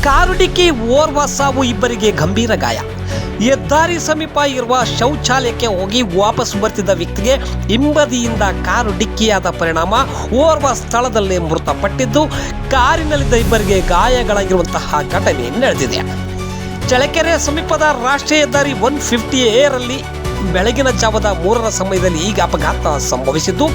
Car ಡಿಕ್ಕಿ ಓರ್ವ ಸಾವು, ಇಬ್ಬರಿಗೆ ಗಂಭೀರ ಗಾಯ. ಹೆದ್ದಾರಿ ಸಮೀಪ ಇರುವ ಶೌಚಾಲಯಕ್ಕೆ ಹೋಗಿ ವಾಪಸ್ ಬರ್ತಿದ್ದ ವ್ಯಕ್ತಿಗೆ ಹಿಂಬದಿಯಿಂದ ಕಾರು ಡಿಕ್ಕಿಯಾದ ಪರಿಣಾಮ ಓರ್ವ ಸ್ಥಳದಲ್ಲೇ ಮೃತಪಟ್ಟಿದ್ದು, ಕಾರಿನಲ್ಲಿದ್ದ ಇಬ್ಬರಿಗೆ ಗಾಯಗಳಾಗಿರುವಂತಹ ಘಟನೆ ನಡೆದಿದೆ. ಚಳ್ಳಕೆರೆ ಸಮೀಪದ ರಾಷ್ಟ್ರೀಯ ಹೆದ್ದಾರಿ 150A ರಲ್ಲಿ ಬೆಳಗಿನ ಜಾವದ 3ರ ಸಮಯದಲ್ಲಿ ಈಗ ಅಪಘಾತ ಸಂಭವಿಸಿದ್ದು,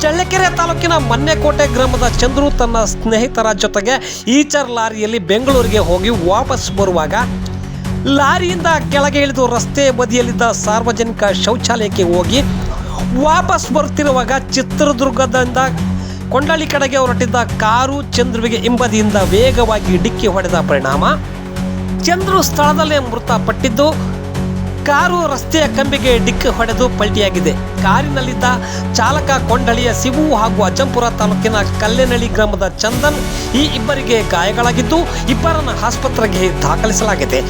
ಚಳ್ಳಕೆರೆ ತಾಲೂಕಿನ ಮನ್ನೆಕೋಟೆ ಗ್ರಾಮದ ಚಂದ್ರು ತನ್ನ ಸ್ನೇಹಿತರ ಜೊತೆಗೆ ಈಚರ್ ಲಾರಿಯಲ್ಲಿ ಬೆಂಗಳೂರಿಗೆ ಹೋಗಿ ವಾಪಸ್ ಬರುವಾಗ ಲಾರಿಯಿಂದ ಕೆಳಗೆ ಇಳಿದು ರಸ್ತೆ ಬದಿಯಲ್ಲಿದ್ದ ಸಾರ್ವಜನಿಕ ಶೌಚಾಲಯಕ್ಕೆ ಹೋಗಿ ವಾಪಸ್ ಬರುತ್ತಿರುವಾಗ ಚಿತ್ರದುರ್ಗದಿಂದ ಕೊಂಡಳ್ಳಿ ಕಡೆಗೆ ಹೊರಟಿದ್ದ ಕಾರು ಚಂದ್ರುವಿಗೆ ಹಿಂಬದಿಯಿಂದ ವೇಗವಾಗಿ ಡಿಕ್ಕಿ ಹೊಡೆದ ಪರಿಣಾಮ ಚಂದ್ರು ಸ್ಥಳದಲ್ಲೇ ಮೃತಪಟ್ಟಿದ್ದು, ಕಾರು ರಸ್ತೆಯ ಕಂಬಿಗೆ ಡಿಕ್ಕಿ ಹೊಡೆದು ಪಲ್ಟಿಯಾಗಿದೆ. ಕಾರಿನಲ್ಲಿದ್ದ ಚಾಲಕ ಕೊಂಡಳಿಯ ಶಿವು ಹಾಗೂ ಅಜ್ಜಂಪುರ ತಾಲೂಕಿನ ಕಲ್ಲೇನಹಳ್ಳಿ ಗ್ರಾಮದ ಚಂದನ್, ಈ ಇಬ್ಬರಿಗೆ ಗಾಯಗಳಾಗಿದ್ದು ಇಬ್ಬರನ್ನು ಆಸ್ಪತ್ರೆಗೆ ದಾಖಲಿಸಲಾಗಿದೆ.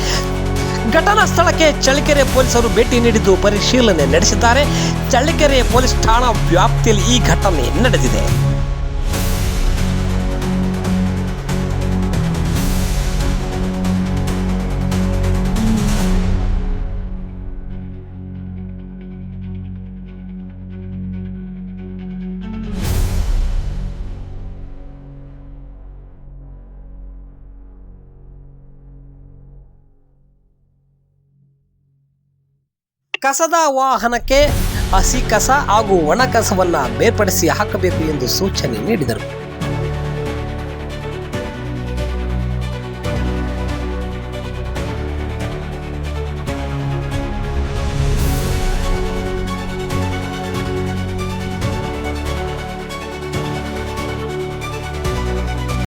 ಘಟನಾ ಸ್ಥಳಕ್ಕೆ ಚಳ್ಳಕೆರೆ ಪೊಲೀಸರು ಭೇಟಿ ನೀಡಿದ್ದು ಪರಿಶೀಲನೆ ನಡೆಸಿದ್ದಾರೆ. ಚಳ್ಳಕೆರೆ ಪೊಲೀಸ್ ಠಾಣಾ ವ್ಯಾಪ್ತಿಯಲ್ಲಿ ಈ ಘಟನೆ ನಡೆದಿದೆ. ಕಸದ ವಾಹನಕ್ಕೆ ಹಸಿ ಕಸ ಹಾಗೂ ಒಣ ಕಸವನ್ನು ಬೇರ್ಪಡಿಸಿ ಹಾಕಬೇಕು ಎಂದು ಸೂಚನೆ ನೀಡಿದರು.